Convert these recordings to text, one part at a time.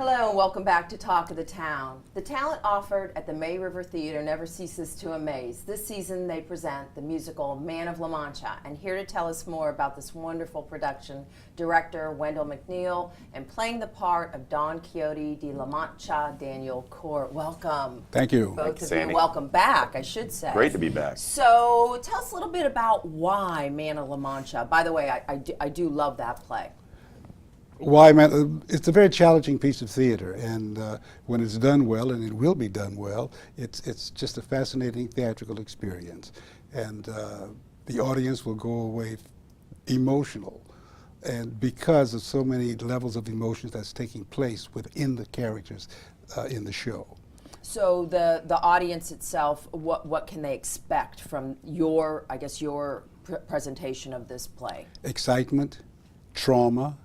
Hello and welcome back to Talk of the Town. The talent offered at the May River Theater never ceases to amaze. This season they present the musical Man of La Mancha, and here to tell us more about this wonderful production, director Wendell McNeil, and playing the part of Don Quixote de La Mancha, Daniel Court. Welcome. Thank you. Both Thanks, of you. Sandy. Welcome back, I should say. Great to be back. So tell us a little bit about why Man of La Mancha. By the way, I do love that play. Why, man? It's a very challenging piece of theater, and when it's done well, and it will be done well, it's just a fascinating theatrical experience, and the audience will go away emotional, and because of so many levels of emotions that's taking place within the characters in the show. So the audience itself, what can they expect from your, I guess, your presentation of this play? Excitement, trauma,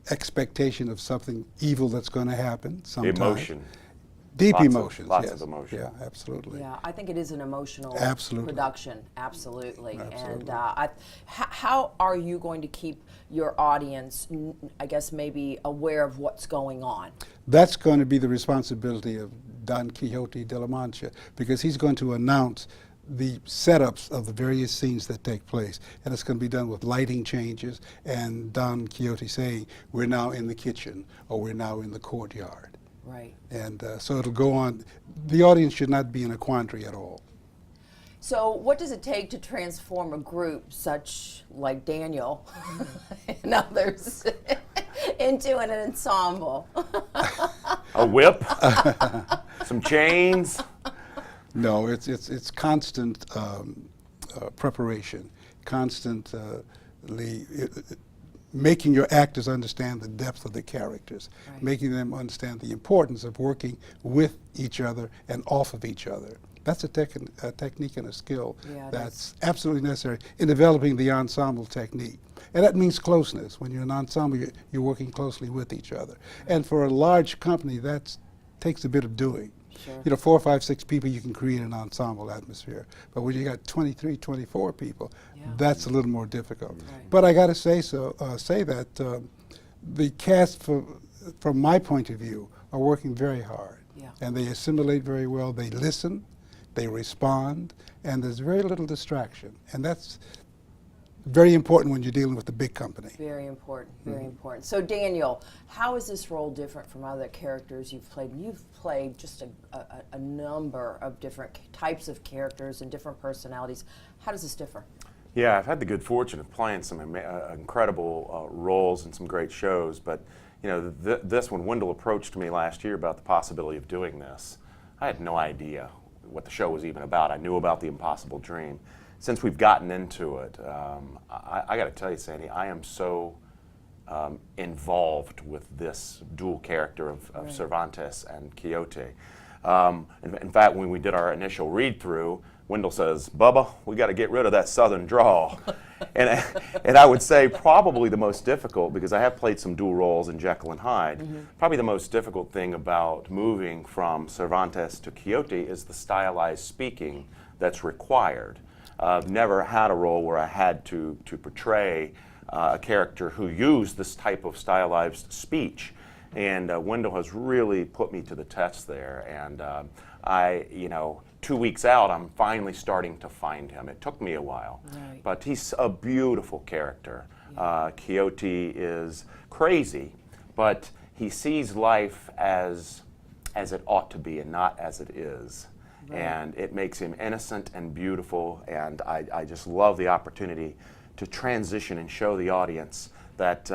expectation of something evil that's going to happen sometime. Emotion. Deep Lots emotions. Lots yes. of emotion. Yeah, absolutely. Yeah, I think it is an emotional Absolutely. production. Absolutely. Absolutely. And how are you going to keep your audience, I guess, maybe aware of what's going on? That's going to be the responsibility of Don Quixote de la Mancha, because he's going to announce the setups of the various scenes that take place, and it's going to be done with lighting changes and Don Quixote saying, we're now in the kitchen, or we're now in the courtyard. Right. And so it'll go on. The audience should not be in a quandary at all. So what does it take to transform a group such like Daniel and others into an ensemble? A whip, some chains. No, it's constant preparation, constantly making your actors understand the depth of the characters, right. Making them understand the importance of working with each other and off of each other. That's a technique and a skill that's absolutely necessary in developing the ensemble technique. And that means closeness. When you're an ensemble, you're working closely with each other. Right. And for a large company, that takes a bit of doing. Sure. You know, 4 or 5, 6 people, you can create an ensemble atmosphere. But when you got 23, 24 people, that's a little more difficult. Right. But I got to say that the cast, from my point of view, are working very hard. Yeah. And they assimilate very well. They listen, they respond, and there's very little distraction. And that's very important when you're dealing with a big company. Very important, very important. So Daniel, how is this role different from other characters you've played? You've played just a number of different types of characters and different personalities. How does this differ? Yeah, I've had the good fortune of playing some incredible roles in some great shows, but you know, this one, Wendell approached me last year about the possibility of doing this. I had no idea what the show was even about. I knew about The Impossible Dream. Since we've gotten into it, I got to tell you, Sandy, I am so involved with this dual character of right. Cervantes and Quixote. In fact, when we did our initial read-through, Wendell says, Bubba, we got to get rid of that southern drawl. and I would say probably the most difficult, because I have played some dual roles in Jekyll and Hyde, probably the most difficult thing about moving from Cervantes to Quixote is the stylized speaking that's required. I've never had a role where I had to portray a character who used this type of stylized speech. And Wendell has really put me to the test there. And you know, 2 weeks out, I'm finally starting to find him. It took me a while, right. But he's a beautiful character. Quixote is crazy, but he sees life as it ought to be and not as it is. Right. And it makes him innocent and beautiful, and I just love the opportunity to transition and show the audience that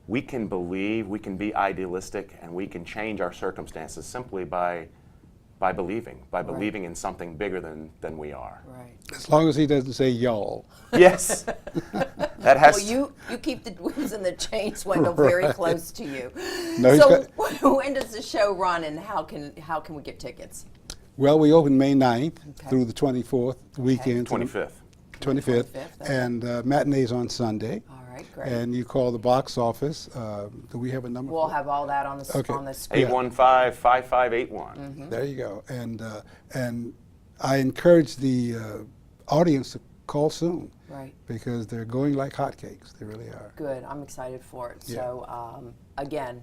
we can believe, we can be idealistic, and we can change our circumstances simply by believing, believing in something bigger than we are. Right. As long as he doesn't say y'all. Yes. That has well, you keep the whips and the chains, Wendell, very Right. close to you. No, so when does the show run, and how can we get tickets? Well, we open May 9th through the 24th weekend. 25th. 25th. And matinees on Sunday. All right, great. And you call the box office. Do we have a number? We'll have all that on the screen. 815-5581. There you go. And I encourage the audience to call soon. Right. Because they're going like hotcakes. They really are. Good. I'm excited for it. Yeah. So, again,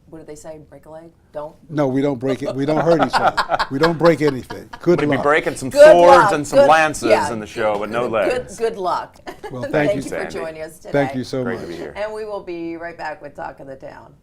what did they say? Break a leg? Don't? No, we don't break it. We don't hurt each other. We don't break anything. Good We'd be luck. breaking some Good swords luck. and some Good- lances yeah. in the show, but no legs. Good luck. Well, thank you, for Sandy. joining us today. Thank you so Great much. to be here. And we will be right back with Talk of the Town.